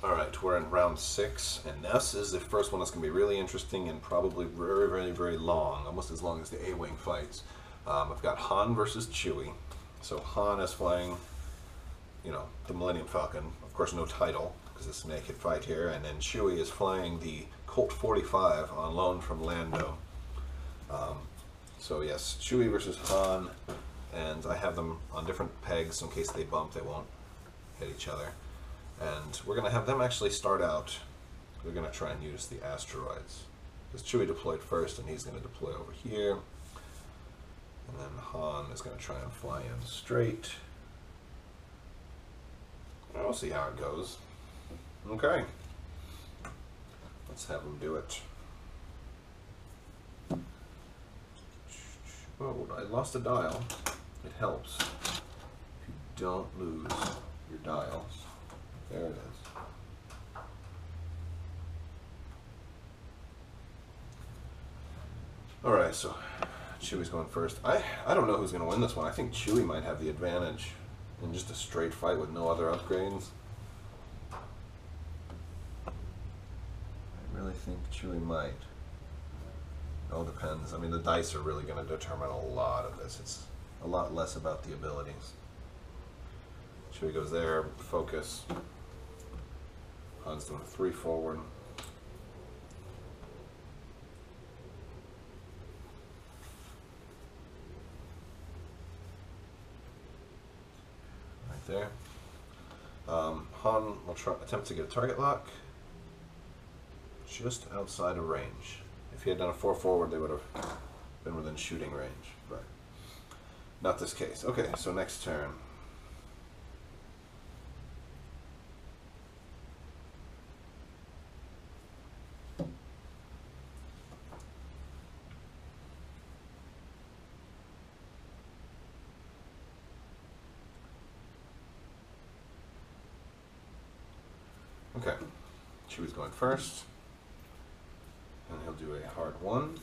Alright, we're in round 6, and this is the first one that's going to be really interesting and probably very, very, very long, almost as long as the A-Wing fights. I've got Han versus Chewie. So Han is flying, you know, the Millennium Falcon. Of course, no title, because it's a naked fight here. And then Chewie is flying the Colt 45 on loan from Lando. So yes, Chewie versus Han, and I have them on different pegs, so in case they bump, they won't hit each other. And we're going to have them actually start out. We're going to try and use the asteroids. Because Chewie deployed first, and he's going to deploy over here. And then Han is going to try and fly in straight. We'll see how it goes. Okay. Let's have him do it. Oh, I lost a dial. It helps if you don't lose your dials. There it is. Alright, so Chewie's going first. I don't know who's going to win this one. I think Chewie might have the advantage in just a straight fight with no other upgrades. I really think Chewie might. It all depends. I mean, the dice are really going to determine a lot of this. It's a lot less about the abilities. Chewie goes there, focus. Han's doing a 3 forward. Right there. Han will attempt to get a target lock just outside of range. If he had done a 4 forward, they would have been within shooting range, but not this case. Okay, so next turn. Okay, Chewie's going first, and he'll do a hard 1.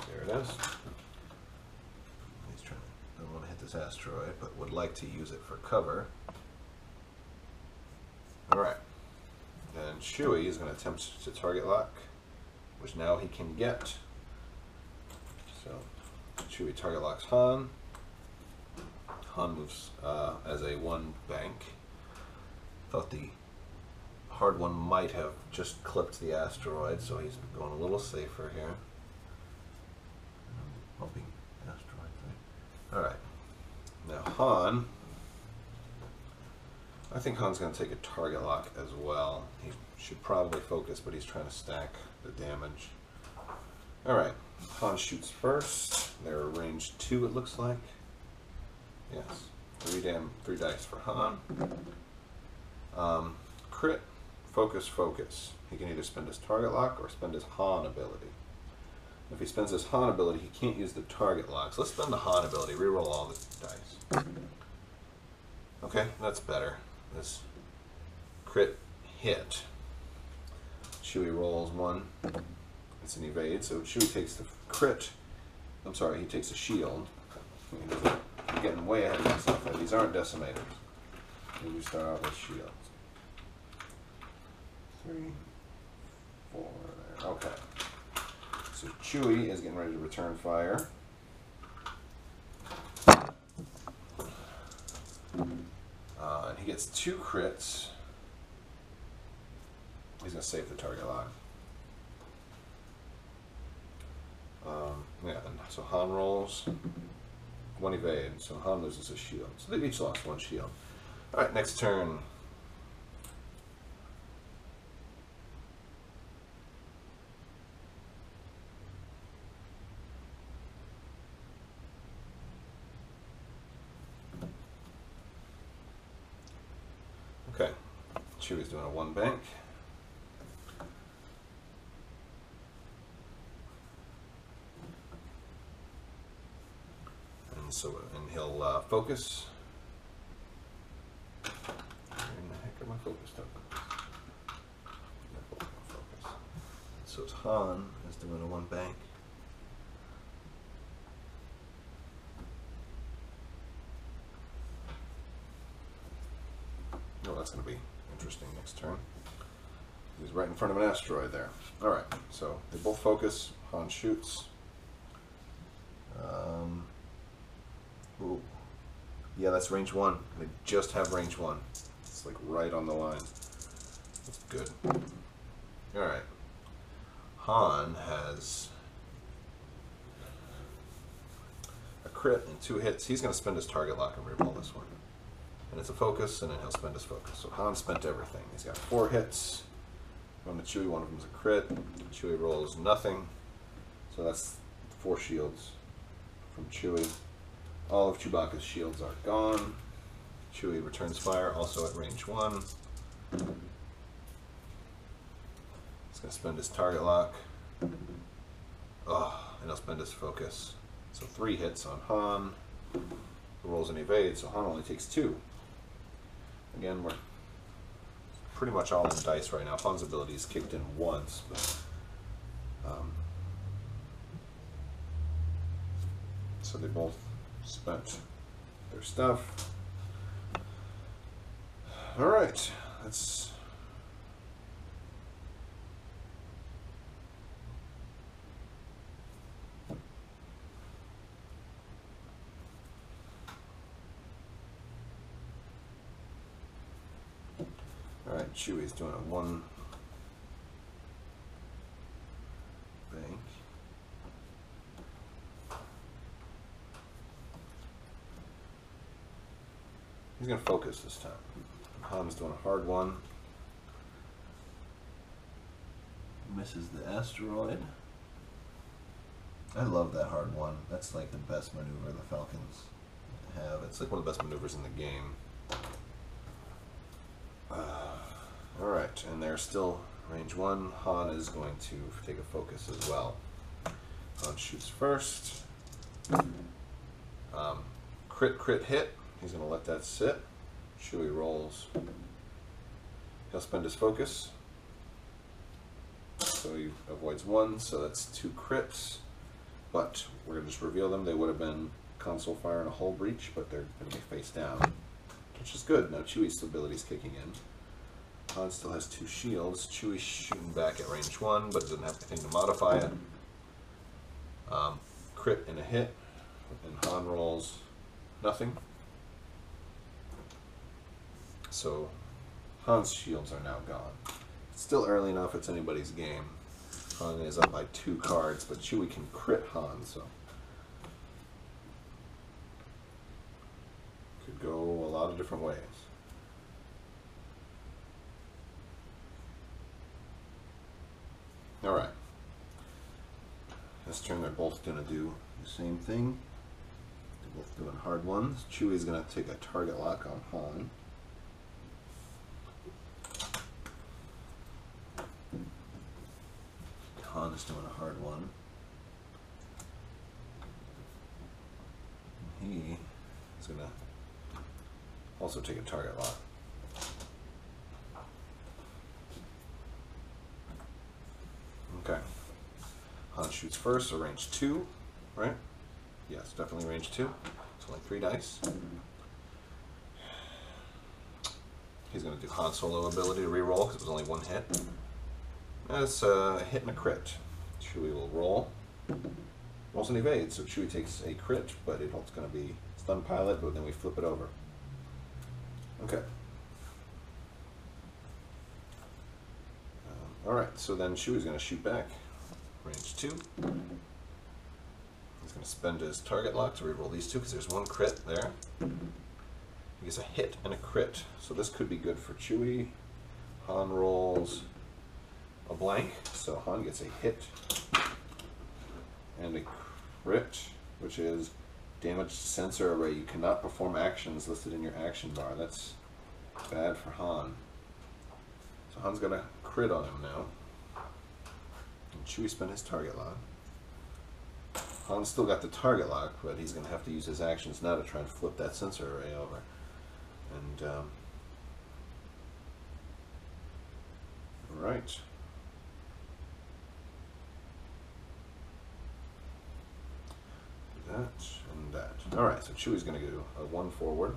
There it is. He's trying to, don't want to hit this asteroid, but would like to use it for cover. Alright, and Chewie is going to attempt to target lock, which now he can get. So, Chewie target locks Han. Han moves as a 1 bank. Thought the hard 1 might have just clipped the asteroid, so he's going a little safer here. Bumping asteroid thing. Alright. Now Han, I think Han's going to take a target lock as well. He should probably focus, but he's trying to stack the damage. Alright. Han shoots first. They're range 2, it looks like. Yes, 3 dice for Han. Crit, focus, focus. He can either spend his target lock or spend his Han ability. If he spends his Han ability, he can't use the target locks. Let's spend the Han ability. Reroll all the dice. Okay, that's better. This crit hit. Chewie rolls 1. It's an evade, so Chewie takes the crit. I'm sorry, he takes a shield. I'm getting way ahead of myself here. These aren't decimators. We start out with shields. 3, 4, there. Okay. So Chewie is getting ready to return fire. And he gets 2 crits. He's going to save the target lock. Yeah, and so Han rolls 1 evade, so Han loses a shield. So they've each lost 1 shield. Alright, next turn. Okay, Chewie's doing a 1 bank. And he'll focus. Where in the heck are my focus tokens? Focus. So it's Han is doing a 1 bank. that's going to be interesting next turn. He's right in front of an asteroid there. Alright, so they both focus. Han shoots. Ooh. Yeah, that's range 1. They just have range 1. It's like right on the line. That's good. Alright. Han has a crit and 2 hits. He's going to spend his target lock and reroll this one. And it's a focus, and then he'll spend his focus. So Han spent everything. He's got 4 hits. From the Chewie, one of them is a crit. Chewie rolls nothing. So that's 4 shields from Chewie. All of Chewbacca's shields are gone. Chewie returns fire, also at range 1. He's going to spend his target lock. Oh, and he'll spend his focus. So 3 hits on Han. Who rolls and evades, so Han only takes 2. Again, we're pretty much all in dice right now. Han's ability is kicked in once, but so they both spent their stuff. All right, let's. All right, Chewie's doing a 1 bank. He's going to focus this time. Han's doing a hard 1. Misses the asteroid. I love that hard 1. That's like the best maneuver the Falcons have. It's like one of the best maneuvers in the game. Alright, and they're still range 1. Han is going to take a focus as well. Han shoots first. Crit hit. He's going to let that sit. Chewie rolls. He'll spend his focus. So he avoids 1, so that's 2 crits. But we're going to just reveal them. They would have been console fire and a hull breach, but they're going to be face down. Which is good. Now Chewie's ability is kicking in. Han still has 2 shields. Chewie's shooting back at range 1, but doesn't have anything to modify it. Crit and a hit, and Han rolls nothing. So Han's shields are now gone. It's still early enough, it's anybody's game. Han is up by 2 cards, but Chewie can crit Han, so could go a lot of different ways. Alright. This turn they're both going to do the same thing. They're both doing hard 1s. Chewie's going to take a target lock on Han. Han is doing a hard 1. He is going to also take a target lock. Okay. Han shoots first, so range 2, right? Yes, definitely range 2. It's only 3 dice. He's going to do Han Solo ability to reroll because it was only 1 hit. That's a hit and a crit. Chewie will roll. Rolls and evades, so Chewie takes a crit, but it's going to be stun pilot, but then we flip it over. Okay. Alright, so then Chewie's going to shoot back. Range 2. He's going to spend his target lock to reroll these 2 because there's 1 crit there. He gets a hit and a crit, so this could be good for Chewie. Han rolls a blank, so Han gets a hit and a crit, which is damaged sensor array. You cannot perform actions listed in your action bar. That's bad for Han. So Han's got a crit on him now. And Chewie spent his target lock. Han's still got the target lock, but he's going to have to use his actions now to try and flip that sensor array over. And, right. That and that. Alright, so Chewie's going to do a 1 forward.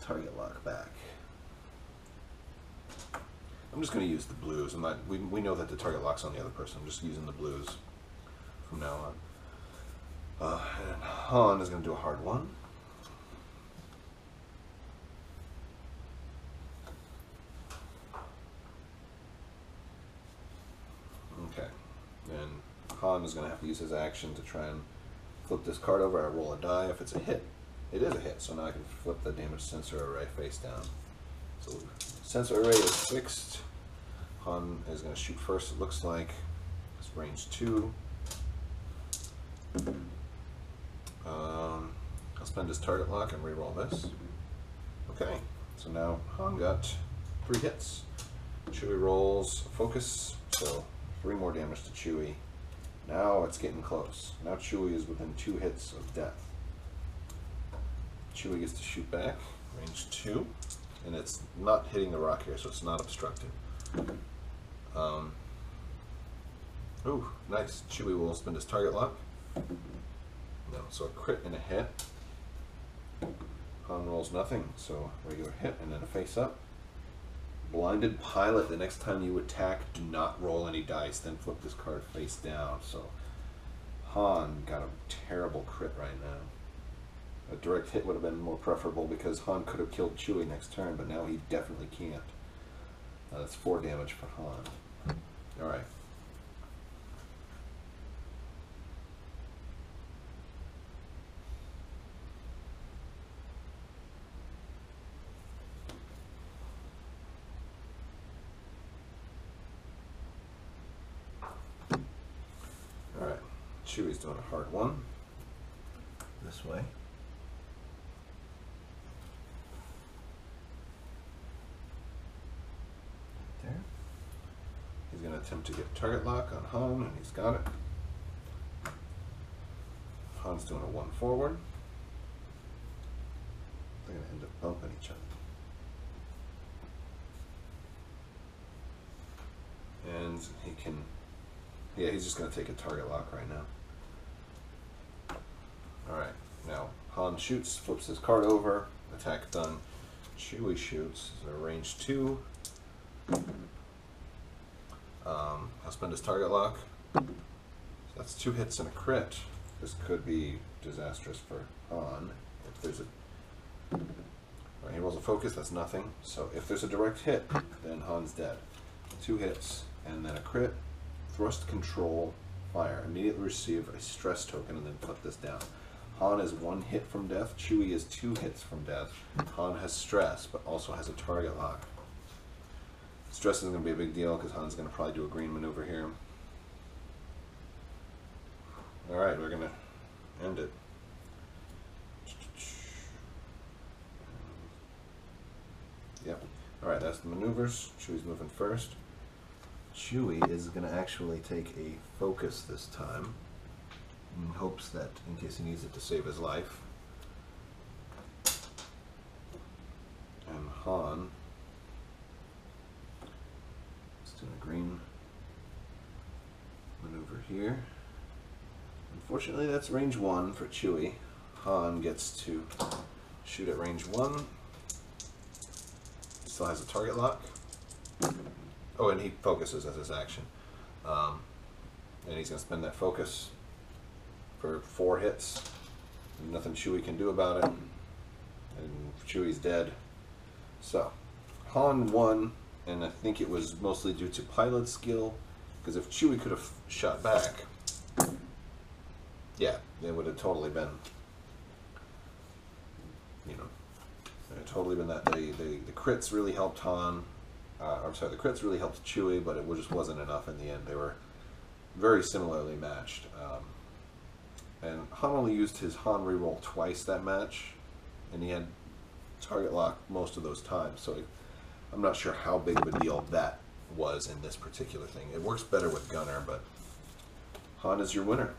target lock back. I'm just going to use the blues. I'm not. We know that the target lock's on the other person. I'm just using the blues from now on. And Han is going to do a hard one. Okay, and Han is going to have to use his action to try and flip this card over. I roll a die. If it's a hit, it is a hit. So now I can flip the damage sensor array face down. So sensor array is fixed. Han is going to shoot first. It looks like it's range 2. I'll spend his target lock and reroll this. Okay, so now Han got 3 hits. Chewie rolls focus, so 3 more damage to Chewie. Now it's getting close. Now Chewie is within 2 hits of death. Chewie gets to shoot back, range 2, and it's not hitting the rock here, so it's not obstructed. Ooh, nice. Chewie will spend his target lock. No, so a crit and a hit. Han rolls nothing, so regular hit and then a face up. Blinded Pilot, the next time you attack, do not roll any dice, then flip this card face down. So Han got a terrible crit right now. A direct hit would have been more preferable because Han could have killed Chewie next turn, but now he definitely can't. That's 4 damage for Han. Alright. Alright. Chewie's doing a hard one. This way. He's going to attempt to get target lock on Han, and he's got it. Han's doing a 1 forward. They're going to end up bumping each other. And he can, yeah, he's just going to take a target lock right now. Alright, now Han shoots, flips his card over, attack done. Chewie shoots, so range 2. I'll spend his target lock. So that's 2 hits and a crit. This could be disastrous for Han. If there's a... Right, he rolls a focus, that's nothing. So if there's a direct hit, then Han's dead. 2 hits, and then a crit. Thrust control, fire. Immediately receive a stress token, and then flip this down. Han is 1 hit from death. Chewie is 2 hits from death. Han has stress, but also has a target lock. Stress isn't going to be a big deal because Han's going to probably do a green maneuver here. Alright, we're going to end it. Yep. Alright, that's the maneuvers. Chewie's moving first. Chewie is going to actually take a focus this time in hopes that, in case he needs it to save his life. And Han doing a green maneuver here. Unfortunately, that's range 1 for Chewie. Han gets to shoot at range 1. He still has a target lock. Oh, and he focuses as his action. And he's going to spend that focus for 4 hits. Nothing Chewie can do about it. And Chewie's dead. So, Han won. And I think it was mostly due to pilot skill, because if Chewie could have shot back, yeah, it would have totally been, you know, it would have totally been that. The crits really helped Han, I'm sorry, the crits really helped Chewie, but it just wasn't enough in the end. They were very similarly matched. And Han only used his Han reroll twice that match, and he had target lock most of those times, so I'm not sure how big of a deal that was in this particular thing. It works better with Gunner, but Han is your winner.